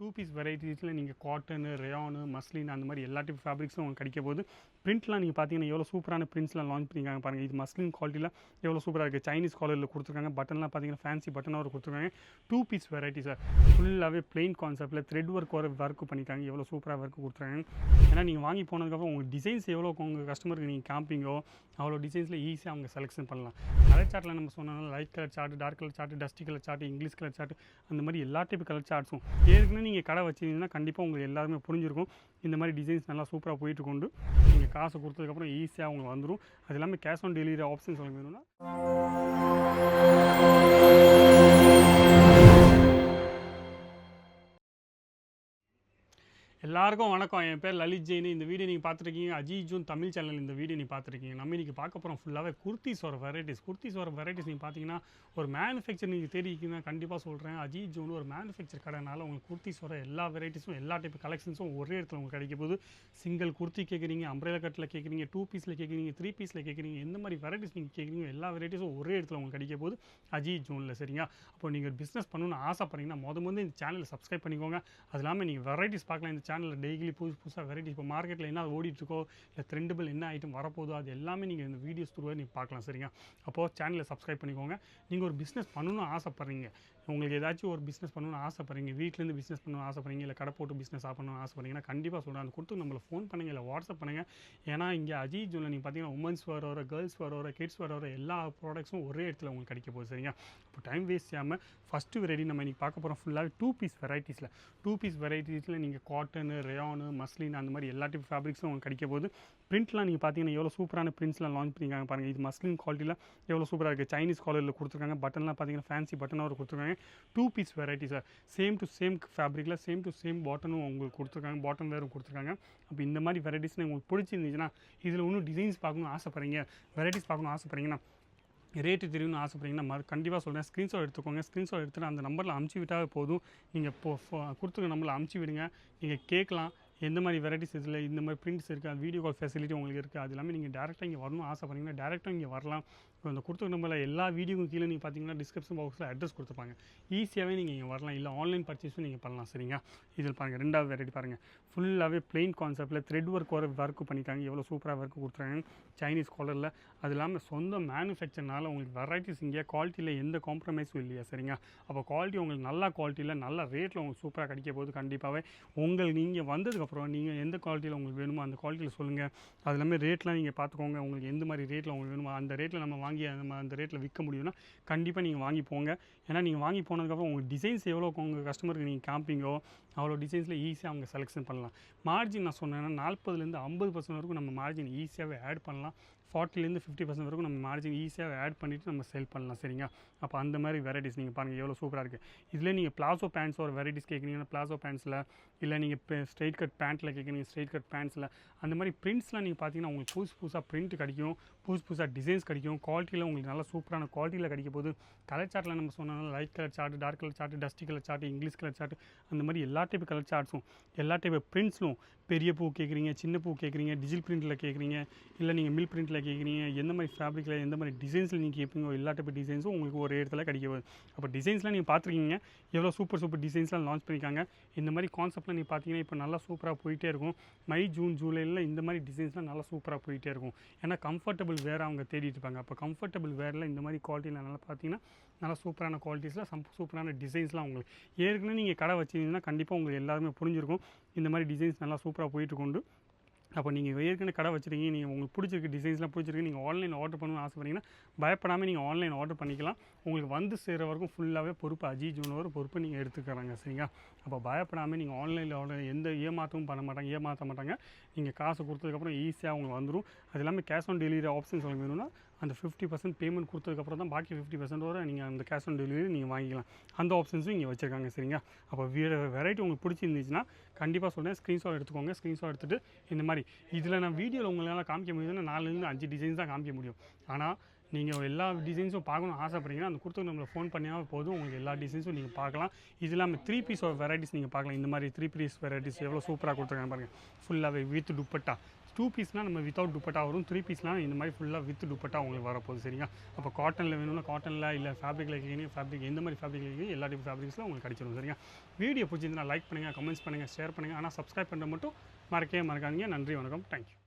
2 piece வெரைட்டிஸில் நீங்கள் cotton, rayon, muslin அந்த மாதிரி எல்லா டைப் ஃபேப்ரிக்ஸும் உங்களுக்கு கிடைக்க போது. பிரிண்ட்லாம் நீங்கள் பார்த்தீங்கன்னா எவ்வளோ சூப்பரான பிரிண்ட்ஸ்லாம் லான்ச் பண்ணியிருக்காங்க பாருங்கள். இது மஸ்லின் குவாலிட்டியில் எவ்வளோ சூப்பராக இருக்குது. சைனீஸ் காலரில் கொடுத்துருக்காங்க. பட்டன்லாம் பார்த்தீங்கன்னா ஃபேன்சி பட்டனாக கொடுத்துருக்காங்க. 2 பீஸ் வெரைட்டி சார். ஃபுல்லாகவே பிளெயின் கான்செப்ட்டில் த்ரெட் ஒர்க் பண்ணியிருக்காங்க. எவ்வளோ சூப்பராக ஒர்க் கொடுத்துருக்காங்க. ஏன்னா நீங்கள் வாங்கி போனதுக்கப்புறம் உங்கள் டிசைன்ஸ் எவ்வளோ உங்கள் கஸ்டமருக்கு நீங்கள் காமிப்பீங்கோ அவ்வளோ டிசைன்ஸில் ஈஸியாக அவங்க செலெக்ஷன் பண்ணலாம். கலர் சார்ட்டில் நம்ம சொன்னாலும் light colour chart, dark colour chart, dusty colour chart, English colour chart அந்த மாதிரி எல்லா டைப் கலர் சார்ட்ஸும் ஏற்கனவே நீங்கள் கடை வச்சிங்கன்னா கண்டிப்பாக உங்களுக்கு எல்லாருமே புரிஞ்சிருக்கும். இந்த மாதிரி டிசைன்ஸ் நல்லா சூப்பராக போயிட்டு கொண்டு நீங்கள் காசு கொடுத்ததுக்கப்புறம் ஈஸியாக அவங்க வந்துடும். அது எல்லாமே கேஷ் ஆன் டெலிவரி ஆப்ஷன் சொல்ல வேணும்னா எல்லாருக்கும் வணக்கம். என் பேர் லலித் ஜெயின். இந்த வீடியோ நீங்கள் பார்த்துருக்கீங்க அஜய் ஜூன் தமிழ் சேனல். இந்த வீடியோ நீங்கள் பார்த்துருக்கீங்க. நம்ம இன்றைக்கி பார்க்க போகிறோம் ஃபுல்லாகவே குர்த்திஸோட வெரைட்டிஸ் நீங்கள் பார்த்தீங்கன்னா ஒரு மேனுஃபேக்சர் நீங்கள் தேடிக்கிங்கன்னா கண்டிப்பாக சொல்கிறேன். அஜய் ஜூன் ஒரு மேனுஃபேக்சர் கடைனால உங்களுக்கு குர்த்திஸோட எல்லா வெரைட்டிஸும் எல்லா டைப் கலெக்ஷன்ஸும் ஒரே இடத்துல உங்களுக்கு கிடைக்க போது. சிங்கிள் குர்த்தி கேட்குறீங்க, அம்ப்ரெலா கட்டில் கேட்குறீங்க, 2 பீஸில் கேட்குறீங்க, 3 பீஸில் கேட்குறீங்க, எந்த மாதிரி வெரைட்டிஸ் நீங்கள் கேட்குறீங்க எல்லா வெரைட்டிஸும் ஒரே இடத்துல உங்களுக்கு கிடைக்க போது அஜய் ஜூனில். சரிங்க. அப்போ நீங்கள் பிஸ்னஸ் பண்ணணும்னு ஆசைப்படுறீங்கன்னா முதல் இந்த சேனலை சப்ஸ்கிரைப் பண்ணிக்கோங்க. அது இல்லாமல் நீங்கள் வெரைட்டிஸ் பார்க்கலாம். இந்த சேனலில் டெய்லி புதுசாக வெரைட்டிஸ் இப்போ மார்க்கெட்டில் என்ன ஓடிட்டுருக்கோ இல்லை ட்ரெண்டபிள் என்ன ஐட்டம் வரப்போதோ அது எல்லாமே நீங்கள் இந்த வீடியோஸ் த்ரூவாக நீங்கள் பார்க்கலாம். சரிங்க. அப்போது சேனலை சப்ஸ்கிரைப் பண்ணிக்கோங்க. நீங்கள் ஒரு பிஸ்னஸ் பண்ணணும்னு ஆசைப்பட்றீங்க, உங்களுக்கு ஏதாச்சும் ஒரு பிஸ்னஸ் பண்ணணும்னு ஆசைப்பட்றீங்க, வீட்டிலேருந்து பிஸ்னஸ் பண்ணணும்னு ஆசைப்பட்றீங்க, இல்லை கடை போட்டு பிஸ்னஸ் பண்ணணும்னு ஆசைப்பட்றீங்கன்னா கண்டிப்பாக சொல்கிறேன். அது கொடுத்து நம்மளை ஃபோன் பண்ணுங்கள், இல்லை வாட்ஸ்அப் பண்ணுங்கள். ஏன்னா இங்கே அஜய் ஜூனில் நீங்கள் பார்த்தீங்கன்னா உமன்ஸ் வர, கேர்ள்ஸ் வர, கிட்ஸ் வர எல்லா ப்ராடக்ட்ஸும் ஒரே இடத்துல உங்களுக்கு கிடைக்க போகுது. சரிங்க. இப்போ டைம் வேஸ்ட் ஆகாமல் ஃபஸ்ட்டு வெரைட்டி நம்ம இன்றைக்கி பார்க்க போகிறோம் ஃபுல்லாக 2 பீஸ் வெரைட்டிஸில் நீங்கள் காட்டனு, ரயானு, மஸ்லின் அந்த மாதிரி எல்லா டைப் ஃபேப்ரிக்ஸும் உங்களுக்கு கிடைக்க போது. பிரிண்ட்லாம் நீங்கள் பார்த்தீங்கன்னா எவ்வளோ சூப்பரான பிரிண்ட்ஸ்லாம் லான்ச் பண்ணியிருக்காங்க பாருங்கள். இது மஸ்லின் குவாலிட்டியில் எவ்வளோ சூப்பராக இருக்குது. சைனீஸ் காலரில் கொடுத்துருக்காங்க. பட்டன்லாம் பார்த்தீங்கன்னா ஃபேன்சி பட்டனாக கொடுத்துருக்காங்க. 2 piece variety sir. Same to same ஃபேப்ரிக்கில் சேம் டு சேம் பாட்டனும் உங்களுக்கு கொடுத்துருக்காங்க. பாட்டம் வேறு கொடுத்துருக்காங்க. அப்போ இந்த மாதிரி வெரைட்டிஸ் உங்களுக்கு பிடிச்சிருந்துச்சுன்னா இதில் இன்னும் டிசைன்ஸ் பார்க்கணும்னு ஆசைப்பட்றீங்க, வெரைட்டிஸ் பார்க்கணும்னு ஆசைப்பட்றீங்கன்னா, ரேட்டு தெரியும்னு ஆசைப்பட்றீங்கன்னா கண்டிப்பாக சொல்கிறேன். ஸ்க்ரீன்ஷாட் எடுத்துக்கோங்க. ஸ்க்ரீன்ஷாட் எடுத்துகிட்டு அந்த நம்பரில் அமுச்சு விட்டால் போதும். நீங்கள் கொடுத்துருக்க நம்பரில் அமுச்சு விடுங்க. நீங்கள் கேட்கலாம் எந்த மாதிரி வெரைட்டிஸ் இதில் இந்த மாதிரி பிரிண்ட்ஸ் இருக்குது, அது வீடியோ கால் ஃபெசிலிட்டி உங்களுக்கு இருக்குது. அது எல்லாமே நீங்கள் டேரெக்டாக இங்கே வரணும் ஆசைப்பட்றீங்கன்னா டேரெக்டாக இங்கே வரலாம். இப்போ இந்த கொடுத்துருக்க நம்பரில் எல்லா வீடியோக்கும் கீழே நீங்கள் பார்த்தீங்கன்னா டிஸ்கிரிப்ஷன் பாக்ஸில் அட்ரஸ் கொடுத்துருப்பாங்க. ஈஸியாகவே நீங்கள் இங்கே வரலாம். இல்லை ஆன்லைன் பர்ச்சேஸும் நீங்கள் பண்ணலாம். சரிங்க. இதில் பாருங்கள் ரெண்டாவது வெரைட்டி பாருங்கள். ஃபுல்லாகவே பிளெயின் கான்செப்ட்டில் த்ரெட் ஒர்க் பண்ணியிருக்காங்க. எவ்வளோ சூப்பராக ஒர்க் கொடுத்துருக்காங்க சைனீஸ் காலரில். அது இல்லாமல் சொந்த மேனுஃபேக்சர்னால உங்களுக்கு வெரைட்டிஸ் இங்கே குவாலிட்டியில் எந்த காம்ப்ரமைஸும் இல்லையா. சரிங்க. அப்போ குவாலிட்டி உங்களுக்கு நல்ல குவாலிட்டியில் நல்ல ரேட்டில் உங்களுக்கு சூப்பராக கிடைக்க போது. கண்டிப்பாகவே நீங்கள் வந்ததுக்கப்புறம் நீங்கள் எந்த குவாலிட்டியில் உங்களுக்கு வேணுமோ அந்த குவாலிட்டியில் சொல்லுங்கள். அது எல்லாமே ரேட்லாம் நீங்கள் பார்த்துக்கோங்க. உங்களுக்கு எந்த மாதிரி ரேட்டில் உங்களுக்கு வேணுமோ அந்த ரேட்டில் நம்ம அந்த ரேட்டில் விற்க முடியும்னா கண்டிப்பாக நீங்கள் வாங்கி போங்க. ஏன்னா நீங்கள் வாங்கி போனதுக்கப்புறம் உங்கள் டிசைன்ஸ் எவ்வளோ உங்கள் கஸ்டமருக்கு நீங்கள் காமிப்பீங்கோ அவ்வளோ டிசைன்ஸில் ஈஸியாக அவங்க செலெக்ஷன் பண்ணலாம். மார்ஜின் நான் சொன்னேன்னா 40% 50% வரைக்கும் நம்ம மார்ஜின் ஈஸியாகவே ஆட் பண்ணலாம். 40% 50% வரைக்கும் நம்ம மார்ஜின் ஈஸியாக ஆட் பண்ணிவிட்டு நம்ம செல் பண்ணலாம். சரிங்க. அப்போ அந்த மாதிரி வெரைட்டிஸ் நீங்கள் பாருங்கள் எவ்வளோ சூப்பராக இருக்குது. இதில் நீங்கள் பிளாசோ பேண்ட்ஸ் ஒரு வெரைட்டிஸ் கேட்குறீங்கன்னா பிளாசோ பேண்ட்ஸில், இல்லை நீங்கள் ஸ்ட்ரைட் கட் பேண்ட்டில் கேட்குறீங்க ஸ்ட்ரைட் கட் பேண்ட்ஸில் அந்த மாதிரி பிரிண்ட்ஸ்லாம் நீங்கள் பார்த்தீங்கன்னா உங்களுக்கு புதுசாக பிரிண்ட் கிடைக்கும், புதுசாக டிசைன்ஸ் கிடைக்கும். குவாலிட்டியில் உங்களுக்கு நல்லா சூப்பரான குவாலிட்டியில் கிடைக்க போது. கலர் சார்ட்டில் நம்ம சொன்னாலும் light colour chart, dark colour chart, dusty colour chart, English colour chart அந்த மாதிரி எல்லா டைப் கலர் சார்ட்ஸும் எல்லா டைப் பிரிண்ட்ஸும் பெரிய பூ கேட்குறீங்க, சின்ன பூ கேட்குறீங்க, டிஜிட்டல் பிரிண்ட்டில் கேட்குறீங்க, இல்லை நீங்கள் மில் பிரிண்ட்டில் கேட்குறீங்க, எந்த மாதிரி ஃபேப்ரிக்கில் எந்த மாதிரி டிசைன்ஸில் நீங்கள் கேட்பீங்க எல்லா டைப் டிசைன்ஸும் உங்களுக்கு ஒரு இடத்துல கிடைக்கும். அப்போ டிசைன்ஸ்லாம் நீங்கள் பார்த்துருக்கீங்க எவ்வளோ சூப்பர் டிசைன்ஸ்லாம் லான்ச் பண்ணியிருக்காங்க. இந்த மாதிரி கான்செப்ட்டில் நீங்கள் பார்த்தீங்கன்னா இப்போ நல்லா சூப்பராக போயிட்டே இருக்கும். மை, ஜூன், ஜூலையில் இந்த மாதிரி டிசைன்ஸ்லாம் நல்லா சூப்பராக போயிட்டே இருக்கும். ஏன்னா கம்ஃபர்டபுள் வேறு அவங்க தேடிட்டு இருப்பாங்க. அப்போ கம்ஃபர்டபுள் வேரில் இந்த மாதிரி குவாலிட்டியில் நல்லா பார்த்தீங்கன்னா நல்லா சூப்பரான குவாலிட்டிஸில் சூப்பரான டிசைன்ஸ்லாம் உங்களுக்கு ஏற்கனவே நீங்கள் கடை வச்சிருந்தீங்கன்னா கண்டிப்பாக உங்களுக்கு எல்லாருமே புரிஞ்சிருக்கும். இந்த மாதிரி டிசைன்ஸ் நல்லா சூப்பராக போயிட்டுருக்கொண்டு அப்போ நீங்கள் ஏற்கனவே கடை வச்சுருக்கீங்க, நீங்கள் உங்களுக்கு பிடிச்சிருக்கு டிசைன்ஸ்லாம் பிடிச்சிருக்கு, நீங்கள் ஆன்லைன் ஆர்டர் பண்ணணும்னு ஆசைப்பட்டீங்கன்னா பயப்படாமல் நீங்கள் ஆன்லைன் ஆர்டர் பண்ணிக்கலாம். உங்களுக்கு வந்து சேர்கிற வரைக்கும் ஃபுல்லாகவே பொறுப்பு அஜய் ஜூனோட பொறுப்பு நீங்கள் எடுத்துக்கிறாங்க. சரிங்களா. அப்போ பயப்படாமல் நீங்கள் ஆன்லைனில் ஆர்டர் எந்த ஏமாற்றமும் ஏமாற்ற மாட்டாங்க. நீங்கள் காசு கொடுத்ததுக்கப்புறம் ஈஸியாக உங்களுக்கு வந்துடும். அது இல்லாமல் கேஷ் ஆன் டெலிவரி ஆப்ஷன் சொல்ல வேணும்னா அந்த 50% பேமெண்ட் கொடுத்ததுக்கப்புறம் தான் பாக்கி 50% வரை நீங்கள் அந்த கேஷ் ஆன் டெலிவரி நீங்கள் வாங்கிக்கலாம். அந்த ஆப்ஷன்ஸும் இங்கே வச்சுருக்காங்க. சரிங்க. அப்போ வெரைட்டி உங்களுக்கு பிடிச்சிருந்துச்சுன்னா கண்டிப்பாக சொல்கிறேன் ஸ்க்ரீன்ஷாட் எடுத்துக்கோங்க. ஸ்க்ரீன்ஷாட் எடுத்துகிட்டு இந்த மாதிரி இதில் நான் வீடியோவில் உங்களால் காமிக்க முடியுதுன்னா 4-5 டிசைன்ஸ் தான் காமிக்க முடியும். ஆனால் நீங்கள் எல்லா டிசைன்ஸும் பார்க்கணும்னு ஆசைப்பட்றீங்கன்னா அந்த கொடுத்து நம்மளை ஃபோன் பண்ணியால் போதும். உங்களுக்கு எல்லா டிசைன்ஸும் நீங்கள் பார்க்கலாம். இது இல்லாமல் 3 பீஸ் வெரைட்டிஸ் நீங்கள் பார்க்கலாம். இந்த மாதிரி 3 பீஸ் வெரைட்டிஸ் எவ்வளோ சூப்பராக கொடுத்துருக்காங்க பாருங்கள். ஃபுல்லாகவே வித் துப்பட்டா 2 பீஸ்னால் நம்ம வித்தவுட் துப்பட்டா வரும், 3 பீஸ்னால் இந்த மாதிரி ஃபுல்லாக வித் துப்பட்டா உங்களுக்கு வரப்போகுது. சரிங்களா? அப்போ காட்டனில் வேணும்னா காட்டனில், இல்லை ஃபேப்ரிக்கில் கேட்குறீங்க ஃபேப்ரிக், எந்த மாதிரி ஃபேப்ரிக் கேட்குறீங்க எல்லா டைப் ஃபேப்ரிக்ஸில் உங்களுக்கு கிடச்சிரும். சரிங்களா? வீடியோ பிடிச்சிருந்தா லைக் பண்ணுங்கள், கமெண்ட்ஸ் பண்ணுங்கள், ஷேர் பண்ணுங்கள். ஆனால் சப்ஸ்கிரைப் பண்ணுற மட்டும் மறக்கவே மறக்காதீங்க. நன்றி, வணக்கம், தேங்க்யூ.